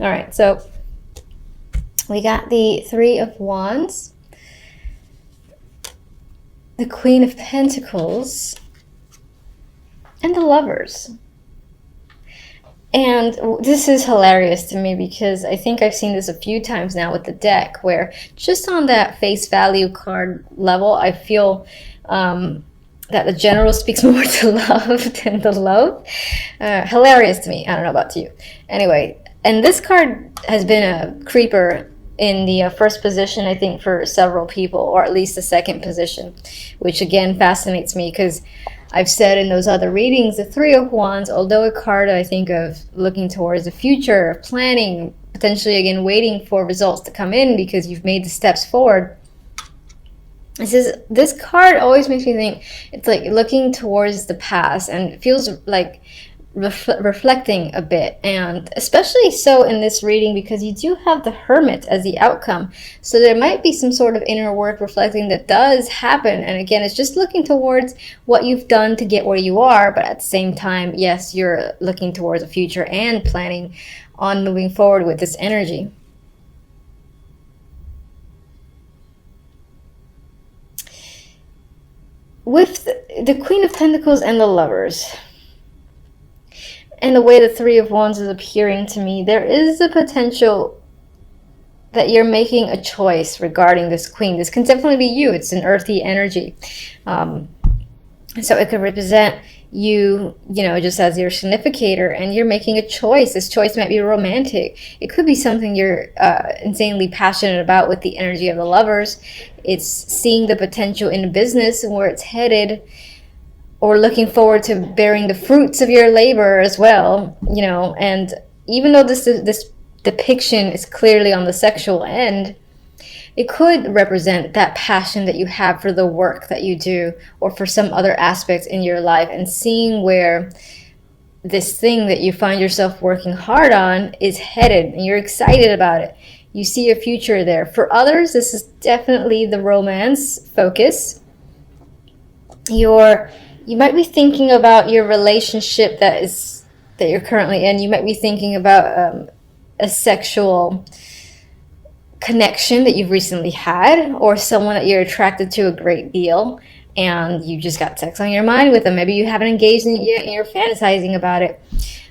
All right, so we got the Three of Wands, the Queen of Pentacles, and the Lovers. And this is hilarious to me because I think I've seen this a few times now with the deck, where just on that face value card level, I feel that the general speaks more to love than the love. Hilarious to me. I don't know about you. Anyway, and this card has been a creeper in the first position, I think, for several people, or at least the second position, which again fascinates me because I've said in those other readings, the Three of Wands, although a card I think of looking towards the future, planning, potentially again waiting for results to come in because you've made the steps forward. This card always makes me think it's like looking towards the past, and it feels like reflecting a bit, and especially so in this reading because you do have the Hermit as the outcome, so there might be some sort of inner work reflecting that does happen. And again, it's just looking towards what you've done to get where you are, but at the same time, yes, you're looking towards the future and planning on moving forward with this energy. With the Queen of Pentacles and the Lovers, and the way the Three of Wands is appearing to me, there is a potential that you're making a choice regarding this Queen. This can definitely be you. It's an earthy energy. So it could represent you, just as your significator, and you're making a choice. This choice might be romantic. It could be something you're insanely passionate about with the energy of the Lovers. It's seeing the potential in business and where it's headed, or looking forward to bearing the fruits of your labor as well, and even though this depiction is clearly on the sexual end, it could represent that passion that you have for the work that you do or for some other aspects in your life, and seeing where this thing that you find yourself working hard on is headed, and you're excited about it. You see a future there. For others, this is definitely the romance focus. You might be thinking about your relationship that you're currently in. You might be thinking about a sexual connection that you've recently had, or someone that you're attracted to a great deal, and you just got sex on your mind with them. Maybe you haven't engaged in it yet and you're fantasizing about it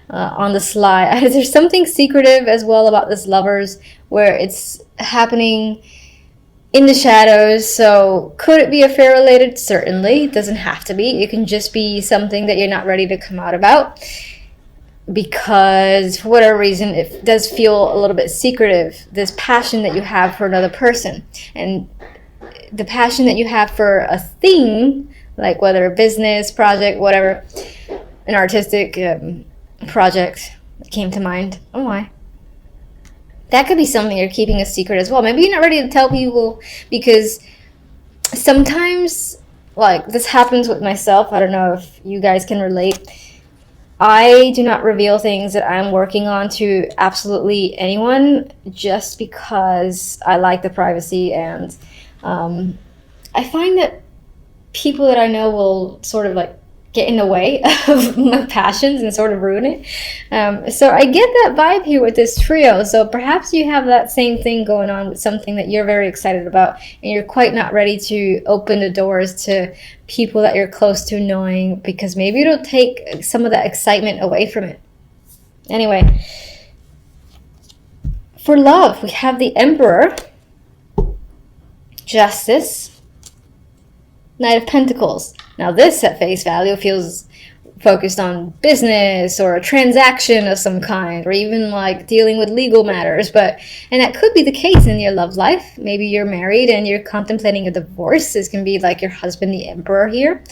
on the sly. There's something secretive as well about this Lovers, where it's happening in the shadows. So could it be affair related? Certainly. It doesn't have to be. It can just be something that you're not ready to come out about because for whatever reason it does feel a little bit secretive, this passion that you have for another person, and the passion that you have for a thing, like whether a business project, whatever, an artistic project that came to mind. Oh my. That could be something you're keeping a secret as well. Maybe you're not ready to tell people because sometimes, like, this happens with myself. I don't know if you guys can relate. I do not reveal things that I'm working on to absolutely anyone just because I like the privacy, and I find that people that I know will sort of like get in the way of my passions and sort of ruin it. So I get that vibe here with this trio. So perhaps you have that same thing going on with something that you're very excited about, and you're quite not ready to open the doors to people that you're close to knowing, because maybe it'll take some of that excitement away from it. Anyway, for love, we have the Emperor, Justice, Knight of Pentacles. Now this at face value feels focused on business or a transaction of some kind, or even like dealing with legal matters. And that could be the case in your love life. Maybe you're married and you're contemplating a divorce. This can be like your husband, the Emperor here.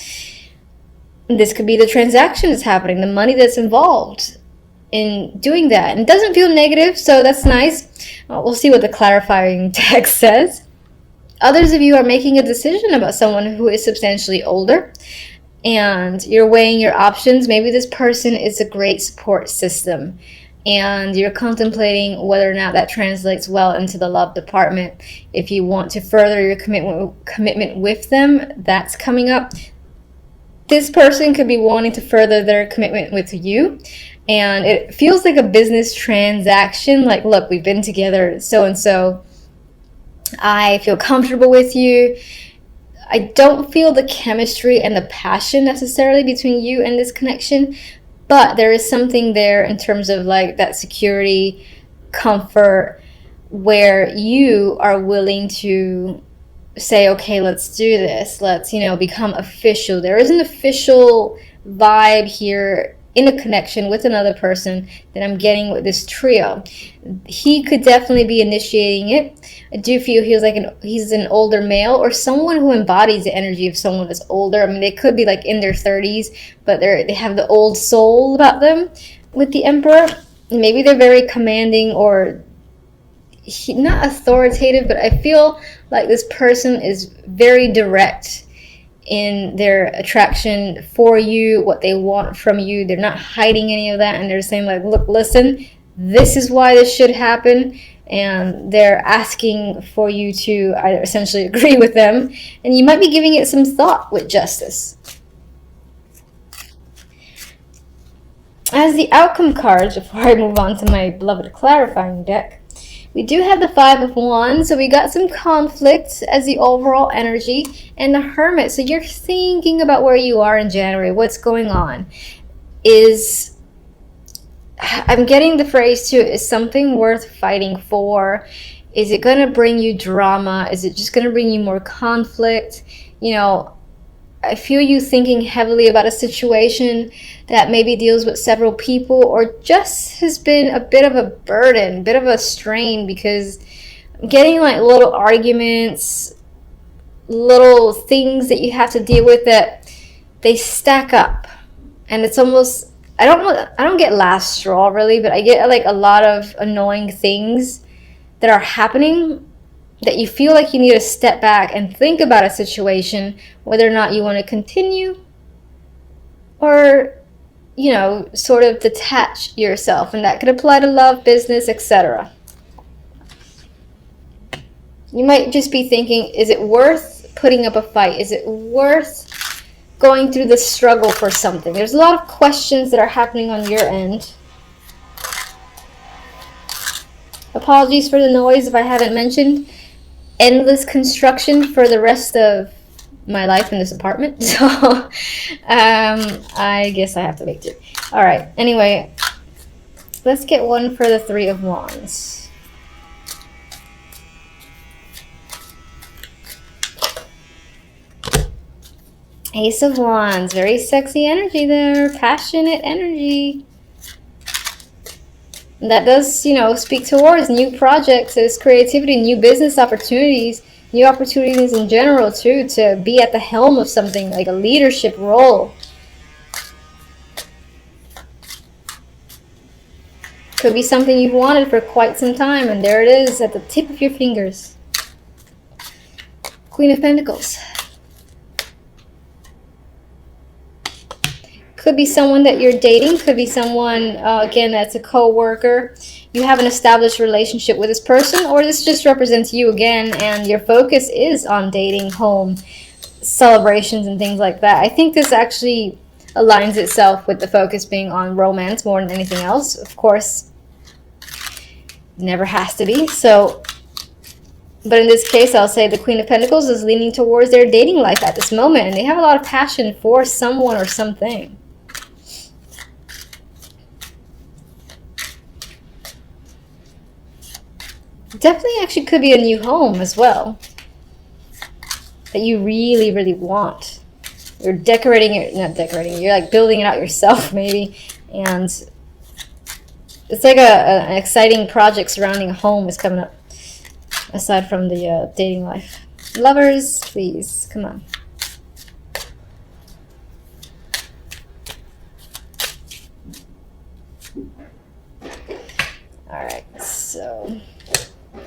This could be the transaction that's happening, the money that's involved in doing that. And it doesn't feel negative, so that's nice. We'll see what the clarifying text says. Others of you are making a decision about someone who is substantially older, and you're weighing your options. Maybe this person is a great support system, and you're contemplating whether or not that translates well into the love department. If you want to further your commitment with them, that's coming up. This person could be wanting to further their commitment with you, And it feels like a business transaction. Like, look, we've been together so and so. I feel comfortable with you. I don't feel the chemistry and the passion necessarily between you and this connection, but there is something there in terms of like that security, comfort, where you are willing to say, okay, let's do this. Let's, become official. There is an official vibe here in a connection with another person that I'm getting with this trio. He could definitely be initiating it. I do feel he's an older male or someone who embodies the energy of someone that's older. I mean, they could be like in their 30s, but they have the old soul about them with the Emperor. Maybe they're very commanding or not authoritative, but I feel like this person is very direct in their attraction for you, what they want from you. They're not hiding any of that, and they're saying like, look, listen, this is why this should happen, and they're asking for you to either essentially agree with them, and you might be giving it some thought with Justice. As the outcome cards, before I move on to my beloved clarifying deck, we do have the Five of Wands, so we got some conflict as the overall energy, and the Hermit. So you're thinking about where you are in January, what's going on. I'm getting the phrase too, is something worth fighting for? Is it going to bring you drama? Is it just going to bring you more conflict? I feel you thinking heavily about a situation that maybe deals with several people or just has been a bit of a burden, bit of a strain, because I'm getting like little arguments, little things that you have to deal with that they stack up. And it's almost, I don't get last straw really, but I get like a lot of annoying things that are happening that you feel like you need to step back and think about a situation, whether or not you want to continue or, sort of detach yourself. And that could apply to love, business, etc. You might just be thinking, is it worth putting up a fight? Is it worth going through the struggle for something? There's a lot of questions that are happening on your end. Apologies for the noise if I haven't mentioned. Endless construction for the rest of my life in this apartment, so I guess I have to make do. All right, anyway, let's get one for the Three of Wands. Ace of Wands, very sexy energy there, passionate energy. That does, speak towards new projects, as creativity, new business opportunities, new opportunities in general too, to be at the helm of something like a leadership role. Could be something you've wanted for quite some time, and there it is at the tip of your fingers. Queen of Pentacles. Could be someone that you're dating. Could be someone, again, that's a co-worker. You have an established relationship with this person, or this just represents you again, and your focus is on dating, home, celebrations, and things like that. I think this actually aligns itself with the focus being on romance more than anything else. Of course, never has to be. So, but in this case, I'll say the Queen of Pentacles is leaning towards their dating life at this moment, and they have a lot of passion for someone or something. Definitely actually could be a new home as well that you really, really want. You're decorating it, not decorating, you're like building it out yourself maybe, and it's like an exciting project surrounding a home is coming up, aside from the dating life. Lovers, please, come on. Alright, so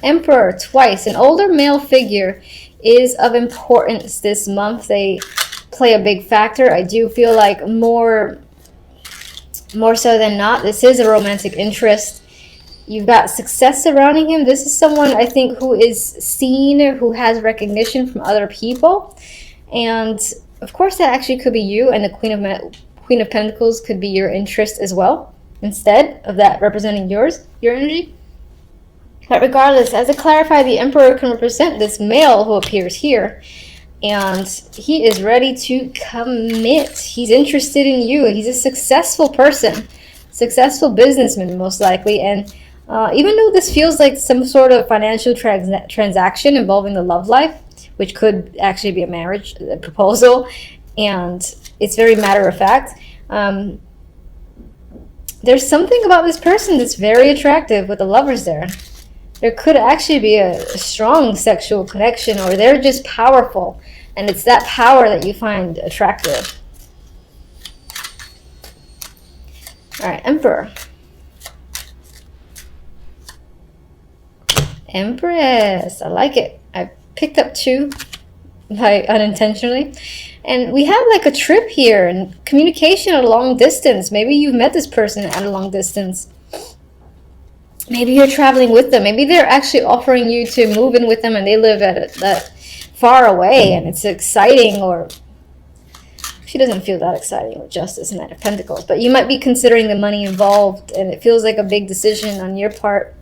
Emperor twice. An older male figure is of importance this month. They play a big factor. I do feel like more so than not, this is a romantic interest. You've got success surrounding him. This is someone, I think, who is seen, who has recognition from other people. And of course, that actually could be you, and the Queen of Pentacles could be your interest as well. instead of that representing your energy. But regardless, as I clarify, the Emperor can represent this male who appears here. And he is ready to commit. He's interested in you. He's a successful person. Successful businessman, most likely. And even though this feels like some sort of financial transaction involving the love life, which could actually be a marriage a proposal, and it's very matter of fact, there's something about this person that's very attractive with the lovers there. There could actually be a strong sexual connection, or they're just powerful, and it's that power that you find attractive. All right, Emperor. Empress, I like it. I picked up 2 by unintentionally. And we have like a trip here and communication at a long distance. Maybe you've met this person at a long distance. Maybe you're traveling with them. Maybe they're actually offering you to move in with them and they live at that far away and it's exciting, or she doesn't feel that exciting with Justice and Knight of Pentacles. But you might be considering the money involved and it feels like a big decision on your part.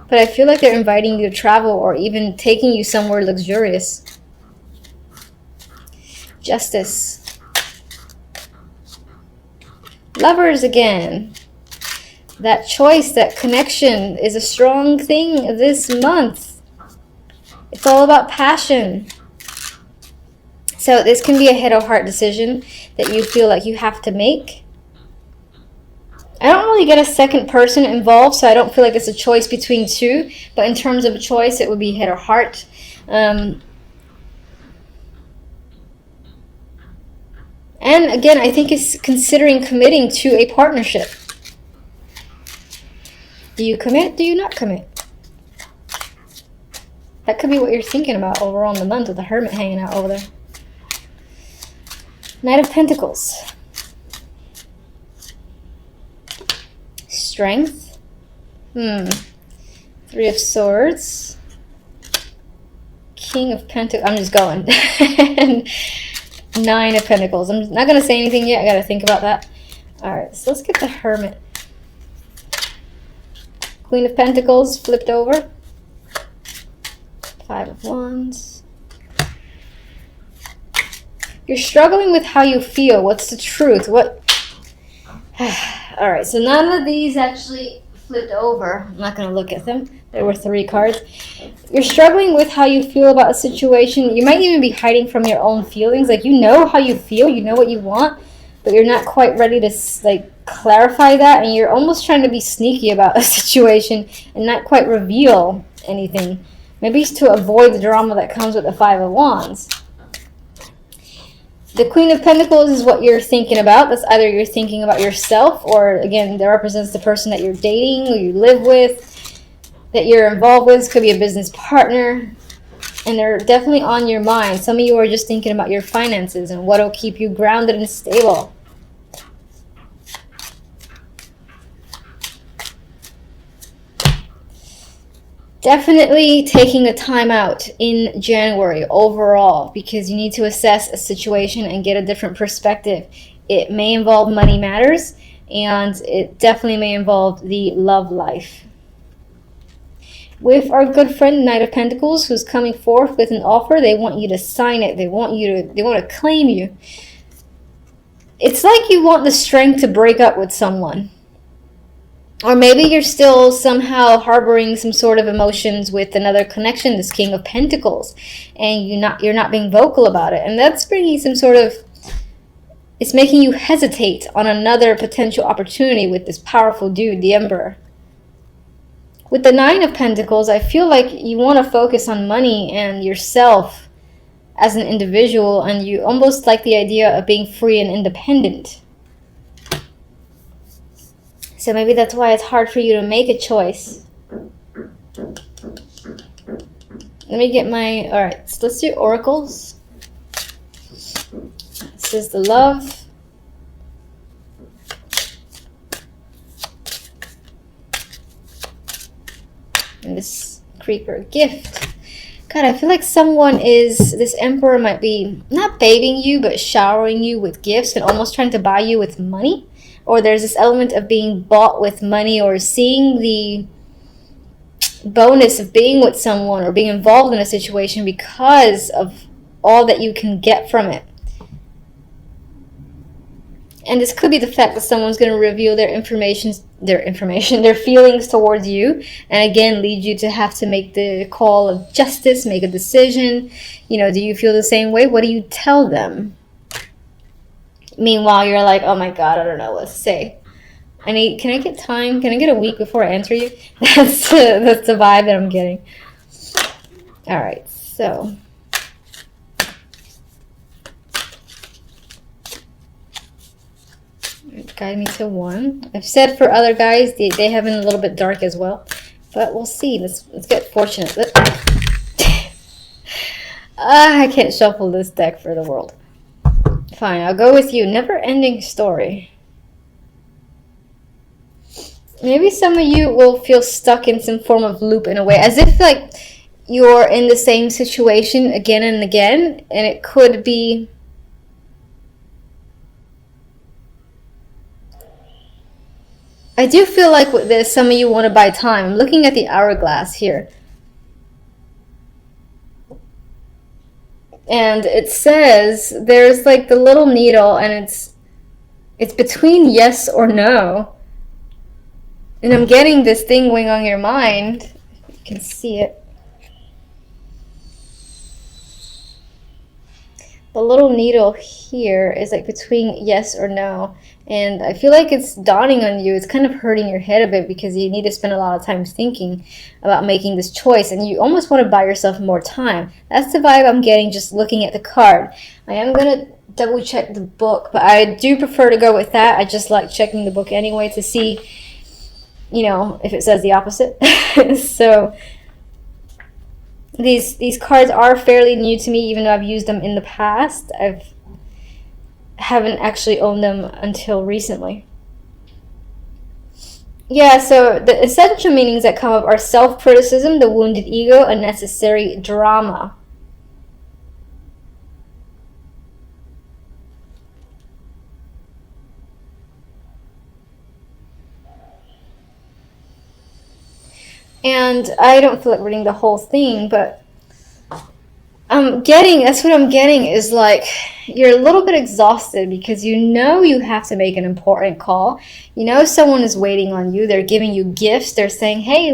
But I feel like they're inviting you to travel or even taking you somewhere luxurious. Justice. Lovers again. That choice, that connection is a strong thing this month. It's all about passion. So this can be a head or heart decision that you feel like you have to make. I don't really get a second person involved, so I don't feel like it's a choice between 2. But in terms of a choice, it would be head or heart. And again, I think it's considering committing to a partnership. Do you commit? Do you not commit? That could be what you're thinking about overall in the month with the Hermit hanging out over there. Knight of Pentacles. Strength. 3 of Swords. King of Pentacles. I'm just going. And 9 of Pentacles. I'm not going to say anything yet. I got to think about that. Alright, so let's get the Hermit. Queen of Pentacles flipped over. 5 of Wands. You're struggling with how you feel. What's the truth? What? Alright, so none of these actually flipped over. I'm not going to look at them. There were 3 cards. You're struggling with how you feel about a situation. You might even be hiding from your own feelings. Like, you know how you feel. You know what you want. But you're not quite ready to, like, clarify that. And you're almost trying to be sneaky about a situation and not quite reveal anything. Maybe it's to avoid the drama that comes with the 5 of Wands. The Queen of Pentacles is what you're thinking about. That's either you're thinking about yourself, or again, that represents the person that you're dating or you live with, that you're involved with. This could be a business partner. And they're definitely on your mind. Some of you are just thinking about your finances and what will keep you grounded and stable. Definitely taking a time out in January overall, because you need to assess a situation and get a different perspective. It may involve money matters, and it definitely may involve the love life. With our good friend Knight of Pentacles, who's coming forth with an offer, they want you to sign it. They want to claim you. It's like you want the strength to break up with someone. Or maybe you're still somehow harboring some sort of emotions with another connection, this King of Pentacles, and you're not being vocal about it. And that's bringing some sort of, it's making you hesitate on another potential opportunity with this powerful dude, the Emperor. With the 9 of Pentacles, I feel like you want to focus on money and yourself as an individual, and you almost like the idea of being free and independent. So maybe that's why it's hard for you to make a choice. Let me get my... Alright, so let's do oracles. This is the love. And this creeper gift. God, I feel like this emperor might be not bathing you, but showering you with gifts and almost trying to buy you with money. Or there's this element of being bought with money, or seeing the bonus of being with someone or being involved in a situation because of all that you can get from it. And this could be the fact that someone's going to reveal their feelings towards you, and again lead you to have to make the call of justice, make a decision. You know, do you feel the same way? What do you tell them? Meanwhile, you're like, oh my God, I don't know what to say. Can I get time? Can I get a week before I answer you? That's the vibe that I'm getting. All right, so guide me to 1. I've said for other guys, they have been a little bit dark as well, but we'll see. Let's get fortunate. I can't shuffle this deck for the world. Fine, I'll go with you. Never-ending story. Maybe some of you will feel stuck in some form of loop in a way, as if like you're in the same situation again and again, and it could be I do feel like with this, some of you want to buy time. I'm looking at the hourglass here. And it says there's like the little needle, and it's between yes or no. And I'm getting this thing going on your mind. You can see it. The little needle here is like between yes or no. And I feel like it's dawning on you. It's kind of hurting your head a bit because you need to spend a lot of time thinking about making this choice. And you almost want to buy yourself more time. That's the vibe I'm getting just looking at the card. I am going to double check the book, but I do prefer to go with that. I just like checking the book anyway to see, you know, if it says the opposite. So these cards are fairly new to me, even though I've used them in the past. Haven't actually owned them until recently. Yeah, so the essential meanings that come up are self-criticism, the wounded ego, unnecessary drama. And I don't feel like reading the whole thing, but that's what I'm getting is like you're a little bit exhausted because you know you have to make an important call. You know someone is waiting on you. They're giving you gifts. They're saying, hey,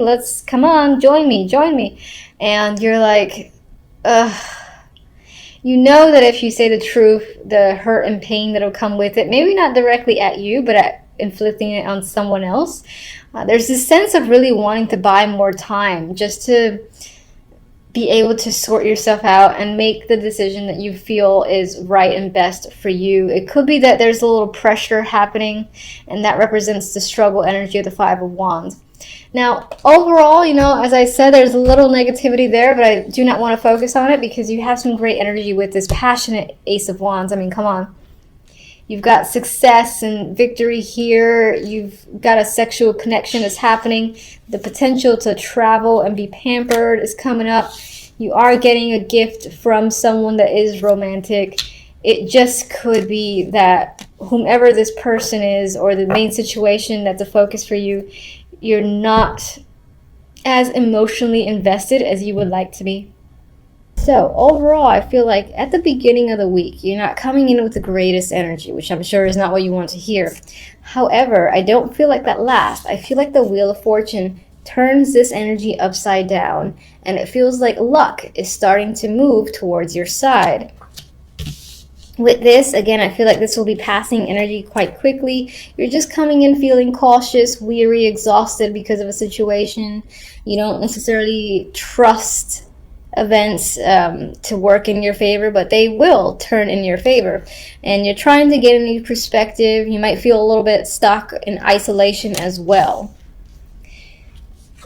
come on, join me. And you're like, ugh. You know that if you say the truth, the hurt and pain that'll come with it, maybe not directly at you, but at inflicting it on someone else. There's this sense of really wanting to buy more time just to be able to sort yourself out and make the decision that you feel is right and best for you. It could be that there's a little pressure happening, and that represents the struggle energy of the Five of Wands. Now, overall, you know, as I said, there's a little negativity there, but I do not want to focus on it because you have some great energy with this passionate Ace of Wands. I mean, come on. You've got success and victory here. You've got a sexual connection that's happening. The potential to travel and be pampered is coming up. You are getting a gift from someone that is romantic. It just could be that whomever this person is or the main situation that's a focus for you, you're not as emotionally invested as you would like to be. So overall, I feel like at the beginning of the week, you're not coming in with the greatest energy, which I'm sure is not what you want to hear. However, I don't feel like that lasts. I feel like the Wheel of Fortune turns this energy upside down, and it feels like luck is starting to move towards your side. With this, again, I feel like this will be passing energy quite quickly. You're just coming in feeling cautious, weary, exhausted because of a situation. You don't necessarily trust events to work in your favor, but they will turn in your favor. And you're trying to get a new perspective. You might feel a little bit stuck in isolation as well.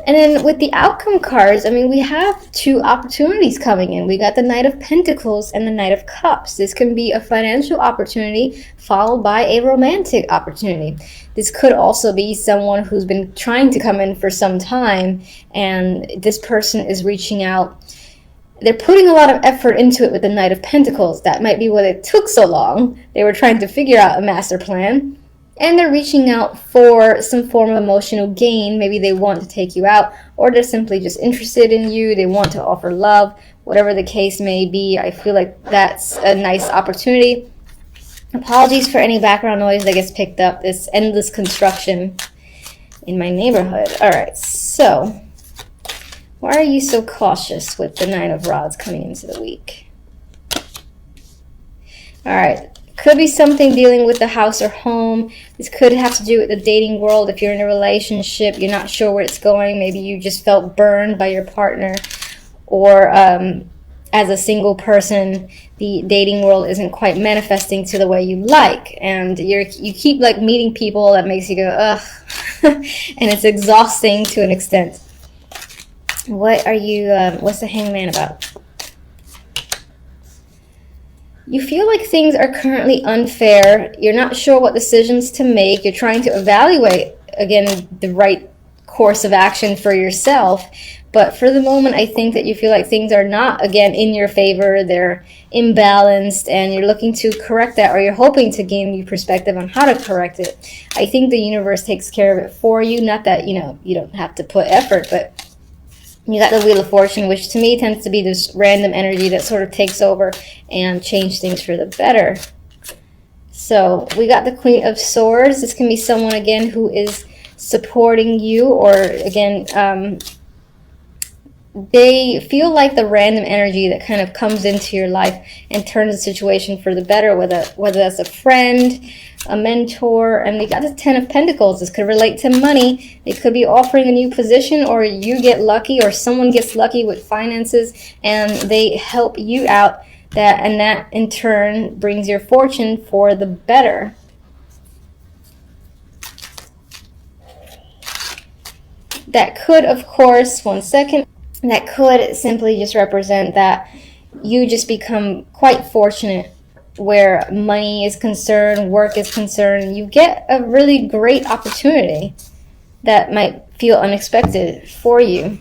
And then with the outcome cards, I mean, we have two opportunities coming in. We got the Knight of Pentacles and the Knight of Cups. This can be a financial opportunity followed by a romantic opportunity. This could also be someone who's been trying to come in for some time, and this person is reaching out they're putting a lot of effort into it with the Knight of Pentacles. That might be why it took so long. They were trying to figure out a master plan. And they're reaching out for some form of emotional gain. Maybe they want to take you out, or they're simply just interested in you. They want to offer love. Whatever the case may be, I feel like that's a nice opportunity. Apologies for any background noise that gets picked up. This endless construction in my neighborhood. All right, so why are you so cautious with the Nine of Rods coming into the week? All right. Could be something dealing with the house or home. This could have to do with the dating world. If you're in a relationship, you're not sure where it's going. Maybe you just felt burned by your partner. Or as a single person, the dating world isn't quite manifesting to the way you like. And you keep like meeting people that makes you go, ugh. And it's exhausting to an extent. What are you, what's the Hangman about? You feel like things are currently unfair. You're not sure what decisions to make. You're trying to evaluate, again, the right course of action for yourself. But for the moment, I think that you feel like things are not, again, in your favor. They're imbalanced, and you're looking to correct that, or you're hoping to gain new perspective on how to correct it. I think the universe takes care of it for you. Not that, you don't have to put effort, but you got the Wheel of Fortune, which to me tends to be this random energy that sort of takes over and change things for the better. So we got the Queen of Swords. This can be someone, again, who is supporting you, or, again, they feel like the random energy that kind of comes into your life and turns the situation for the better, whether that's a friend, a mentor. And we got the Ten of Pentacles. This could relate to money. They could be offering a new position, or you get lucky, or someone gets lucky with finances and they help you out, and that in turn brings your fortune for the better. That could, of course, one second, that could simply just represent that you just become quite fortunate where money is concerned, work is concerned. You get a really great opportunity that might feel unexpected for you.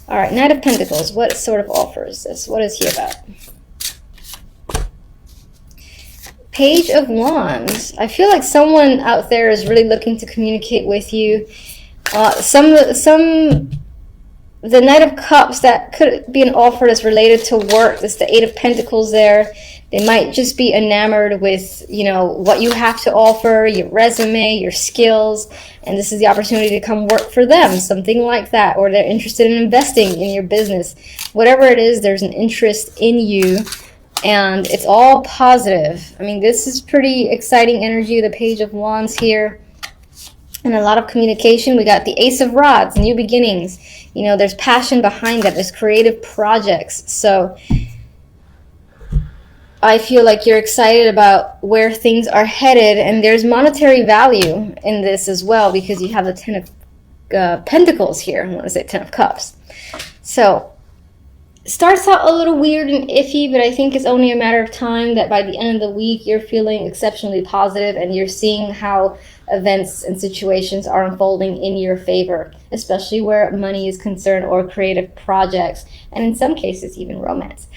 All right, Knight of Pentacles. What sort of offer is this? What is he about? Page of Wands. I feel like someone out there is really looking to communicate with you. The Knight of Cups, that could be an offer that's related to work. There's the Eight of Pentacles there. They might just be enamored with, what you have to offer, your resume, your skills, and this is the opportunity to come work for them, something like that. Or they're interested in investing in your business. Whatever it is, there's an interest in you, and it's all positive. I mean, this is pretty exciting energy, the Page of Wands here. And a lot of communication. We got the Ace of Rods, new beginnings. There's passion behind that. There's creative projects. So I feel like you're excited about where things are headed. And there's monetary value in this as well, because you have the Ten of Pentacles here. I want to say Ten of Cups. So starts out a little weird and iffy, but I think it's only a matter of time that by the end of the week, you're feeling exceptionally positive and you're seeing how events and situations are unfolding in your favor, especially where money is concerned, or creative projects, and in some cases even romance.